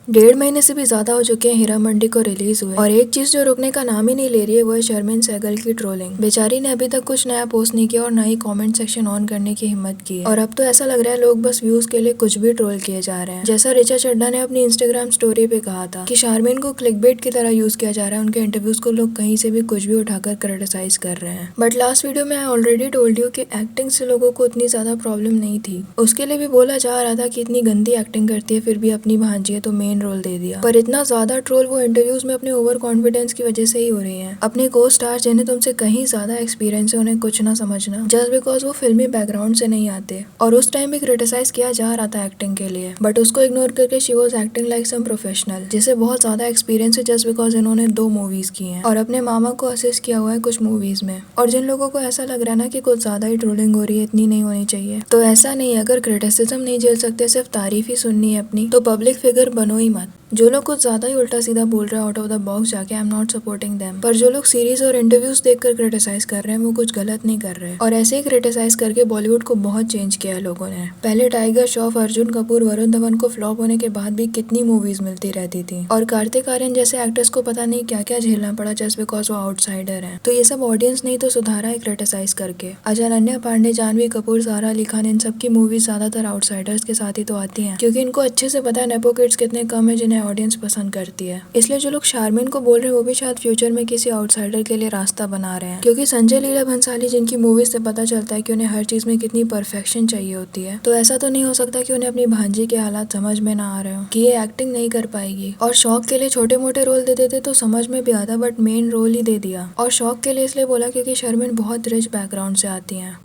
डेढ़ महीने से भी ज्यादा हो चुके हैं हीरा मंडी को रिलीज हुए, और एक चीज जो रुकने का नाम ही नहीं ले रही है वो है शर्मिन सहगल की ट्रोलिंग। बेचारी ने अभी तक कुछ नया पोस्ट नहीं किया और ना ही कमेंट सेक्शन ऑन करने की हिम्मत की है। और अब तो ऐसा लग रहा है लोग बस व्यूज के लिए कुछ भी ट्रोल किए जा रहे हैं। जैसा ऋचा चड्ढा ने अपनी इंस्टाग्राम स्टोरी पे कहा था कि शारमिन को क्लिकबेट की तरह यूज किया जा रहा है, उनके इंटरव्यूज को लोग कहीं से भी कुछ भी उठाकर क्रिटिसाइज कर रहे हैं। बट लास्ट वीडियो में आई ऑलरेडी टोल्ड यू कि एक्टिंग से लोगों को उतनी ज्यादा प्रॉब्लम नहीं थी। उसके लिए भी बोला जा रहा था कि इतनी गंदी एक्टिंग करती है फिर भी अपनी भांजी है तो मेन रोल दे दिया। पर इतना ज्यादा ट्रोल वो इंटरव्यूज में अपने ओवर कॉन्फिडेंस की वजह से ही हो रही है। अपने को स्टार जिन्हें तुमसे कहीं ज्यादा एक्सपीरियंस है उन्हें कुछ ना समझना जस्ट बिकॉज वो फिल्मी बैकग्राउंड से नहीं आते। और उस टाइम भी क्रिटिसाइज किया जा रहा था एक्टिंग के लिए, बट उसको इग्नोर करके she was acting like some professional जिसे बहुत ज्यादा एक्सपीरियंस है जस्ट बिकॉज इन्होंने 2 मूवीज की हैं और अपने मामा को असिस्ट किया हुआ है कुछ मूवीज में। और जिन लोगों को ऐसा लग रहा है ना कि कुछ ज्यादा ही ट्रोलिंग हो रही है, इतनी नहीं होनी चाहिए, तो ऐसा नहीं। अगर क्रिटिसिज्म नहीं झेल सकते, सिर्फ तारीफ ही सुननी है अपनी, तो पब्लिक फिगर बनो ही मत। जो लोग कुछ ज्यादा ही उल्टा सीधा बोल रहे हैं आउट ऑफ द बॉक्स जाके, I am not supporting them, पर जो लोग सीरीज और इंटरव्यूज देखकर क्रिटिसाइज कर रहे हैं वो कुछ गलत नहीं कर रहे। और ऐसे ही क्रिटिसाइज करके बॉलीवुड को बहुत चेंज किया है लोगों ने। पहले टाइगर श्रॉफ, अर्जुन कपूर, वरुण धवन को फ्लॉप होने के बाद भी कितनी मूवीज मिलती रहती थी, और कार्तिक आर्यन जैसे एक्टर्स को पता नहीं क्या क्या झेलना पड़ा जस्ट बिकॉज वो आउटसाइडर है। तो ये सब ऑडियंस नहीं तो सुधारा है क्रिटिसाइज करके। अजय, अनन्या पांडे, जानवी कपूर, सारा अली खान, इन सब की मूवीज ज्यादातर आउटसाइडर्स के साथ ही तो आती हैं, क्योंकि इनको अच्छे से पता है नेपो किड्स कितने कम है जिन्हें ऑडियंस पसंद करती है। इसलिए जो लोग शारमिन को बोल रहे हैं वो भी शायद फ्यूचर में किसी आउटसाइडर के लिए रास्ता बना रहे हैं, क्योंकि संजय लीला भंसाली जिनकी मूवीज से पता चलता है कि उन्हें हर चीज में कितनी परफेक्शन चाहिए होती है, तो ऐसा तो नहीं हो सकता कि उन्हें अपनी भांजी के हालात समझ में ना आ रहे हो कि ये एक्टिंग नहीं कर पाएगी। और शौक के लिए छोटे मोटे रोल दे देते तो समझ में भी आता, बट मेन रोल ही दे दिया। और शौक के लिए इसलिए बोला क्योंकि शर्मिन बहुत रिच बैकग्राउंड से आती हैं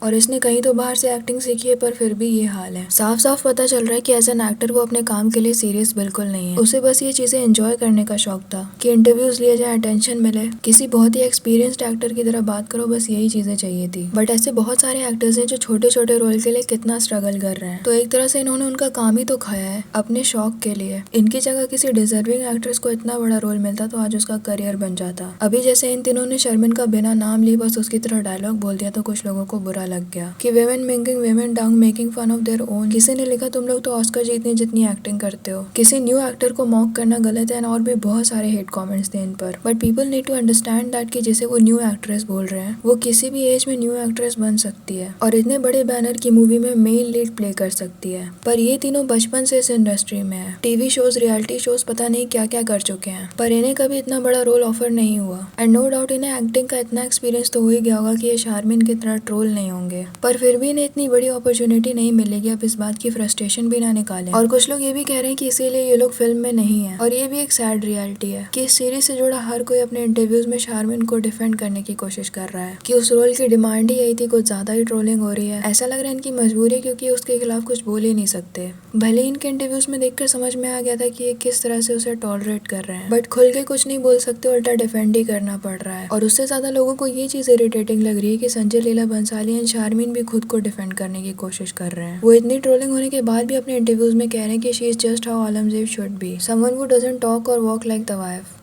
और इसने कहीं तो बाहर से एक्टिंग सीखी है, पर फिर भी ये हाल है। साफ साफ पता चल रहा है कि एज एन एक्टर वो अपने काम के लिए सीरियस बिल्कुल नहीं है। उसे बस ये चीजें एंजॉय करने का शौक था कि इंटरव्यूज लिए जाए, अटेंशन मिले, किसी बहुत ही एक्सपीरियंस्ड एक्टर की तरह बात करो, बस यही चीजें चाहिए थी। बट ऐसे बहुत सारे एक्टर्स हैं जो छोटे छोटे रोल के लिए कितना स्ट्रगल कर रहे हैं, तो एक तरह से इन्होंने उनका काम ही तो खाया है अपने शौक के लिए। इनकी जगह किसी डिजर्विंग एक्ट्रेस को इतना बड़ा रोल मिलता तो आज उसका करियर बन जाता। अभी जैसे इन तीनों ने शर्मिन का बिना नाम लिए बस उसकी तरह डायलॉग बोल दिया तो कुछ लोगों को बुरा लग गया कि women making women down, making fun of their own. किसी ने लिखा तुम लोग तो ऑस्कर जीतने जितनी एक्टिंग करते हो। किसी न्यू एक्टर को मॉक करना गलत है, और भी बहुत सारे हेट कमेंट्स थे इन पर। But people need to understand that कि जिसे वो न्यू एक्ट्रेस बोल रहे हैं वो किसी भी एज में न्यू एक्ट्रेस बन सकती है और इतने बड़े बैनर की मूवी में मेन लीड प्ले कर सकती है। पर ये तीनों बचपन से इस इंडस्ट्री में है, टीवी शोज, रियलिटी शोज, पता नहीं क्या क्या कर चुके हैं, पर इन्हें कभी इतना बड़ा रोल ऑफर नहीं हुआ। एंड नो डाउट इन्हें एक्टिंग का इतना एक्सपीरियंस तो हो ही गया होगा कि ये शारमिन की तरह ट्रोल नहीं होंगे, पर फिर भी इन्हें इतनी बड़ी अपॉर्चुनिटी नहीं मिलेगी। अब इस बात की फ्रस्ट्रेशन भी ना निकालें। और कुछ लोग ये भी कह रहे हैं कि इसीलिए ये लोग फिल्म में नहीं है, और ये भी एक सैड रियलिटी है कि इस सीरीज से जुड़ा हर कोई अपने इंटरव्यूज में शारमिन को डिफेंड करने की कोशिश कर रहा है कि उस रोल की डिमांड ही यही थी, कुछ ज्यादा ही ट्रोलिंग हो रही है। ऐसा लग रहा है इनकी मजबूरी है क्योंकि उसके खिलाफ कुछ बोल ही नहीं सकते। भले इनके इंटरव्यूज में देखकर समझ में आ गया था कि ये किस तरह से उसे टॉलरेट कर रहे हैं, बट खुल के कुछ नहीं बोल सकते, उल्टा डिफेंड ही करना पड़ रहा है। और उससे ज्यादा लोगों को ये चीज इरिटेटिंग लग रही है कि संजय लीला भंसाली एंड शारमिन भी खुद को डिफेंड करने की कोशिश कर रहे हैं। वो इतनी ट्रोलिंग होने के बाद भी अपने इंटरव्यूज में कह रहे हैं कि she is just how Alamgir should be, someone who doesn't talk और वॉक लाइक तवायफ।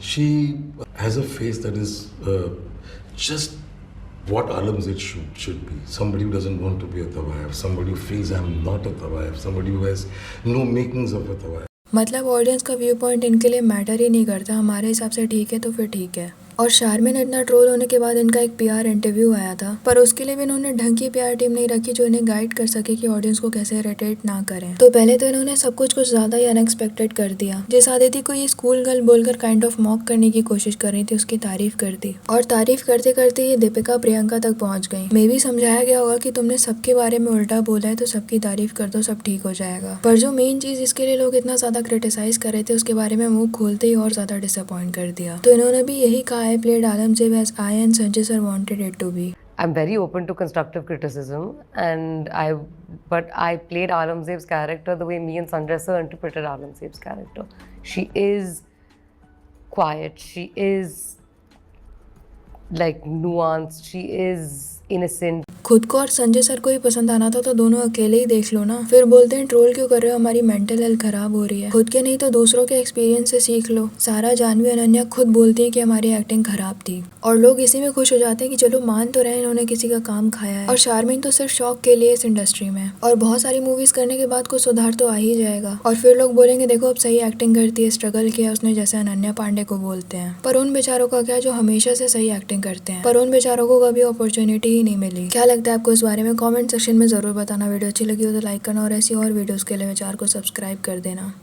She has a face that is just what Alamzir should be. Somebody who doesn't want to be a Tawayaf, somebody who feels I'm not a Tawayaf, somebody who has no makings of a Tawayaf. मतलब audience का view point इनके लिए matter ही नहीं करता, हमारे हिसाब से ठीक है तो फिर ठीक है। और शारमिन इतना ट्रोल होने के बाद इनका एक पीआर इंटरव्यू आया था, पर उसके लिए भी इन्होंने ढंग की पीआर टीम नहीं रखी जो इन्हें गाइड कर सके कि ऑडियंस को कैसे इरिटेट ना करें। तो पहले तो इन्होंने सब कुछ ज्यादा ही अनएक्सपेक्टेड कर दिया। जिस आदिति को ये स्कूल गर्ल बोलकर काइंड ऑफ मॉक करने की कोशिश कर रही थी उसकी तारीफ कर दी, और तारीफ करते करते ये दीपिका प्रियंका तक पहुंच गई। मे भी समझाया गया होगा कि तुमने सबके बारे में उल्टा बोला है तो सबकी तारीफ कर दो, सब ठीक हो जाएगा। पर जो मेन चीज इसके लिए लोग इतना ज्यादा क्रिटिसाइज कर रहे थे उसके बारे में मुंह खोलते ही और ज्यादा डिसअपॉइंट कर दिया। तो इन्होंने भी यही कहा है, played Alamgir as I and Sanjay sir wanted it to be. I'm very open to constructive criticism, but I played Alamzeeb's character the way me and Sanjay sir interpreted Alamzeeb's character. She is quiet, she is like nuanced, she is innocent. खुद को और Sanjay sir को ही पसंद आना था तो दोनों अकेले ही देख लो ना। फिर बोलते हैं ट्रोल क्यों कर रहे हो, हमारी मेंटल हेल्थ खराब हो रही है। खुद के नहीं तो दूसरों के एक्सपीरियंस से सीख लो। सारा, जानवी, अनन्या खुद बोलती है कि हमारी एक्टिंग खराब थी और लोग इसी में खुश हो जाते हैं कि चलो मान तो रहे इन्होंने किसी का काम खाया है। और शारमीन तो सिर्फ शौक के लिए इस इंडस्ट्री में, और बहुत सारी मूवीज करने के बाद कुछ सुधार तो आ ही जाएगा। और फिर लोग बोलेंगे देखो अब सही एक्टिंग करती है, स्ट्रगल किया उसने, जैसे अनन्या पांडे को बोलते हैं। पर उन बेचारों का क्या जो हमेशा से सही एक्टिंग करते हैं, पर उन बेचारों को कभी अपॉर्चुनिटी ही नहीं मिली। क्या लगता है आपको इस बारे में? कमेंट सेक्शन में जरूर बताना। वीडियो अच्छी लगी हो तो लाइक करना और ऐसी और वीडियोस के लिए चैनल को सब्सक्राइब कर देना।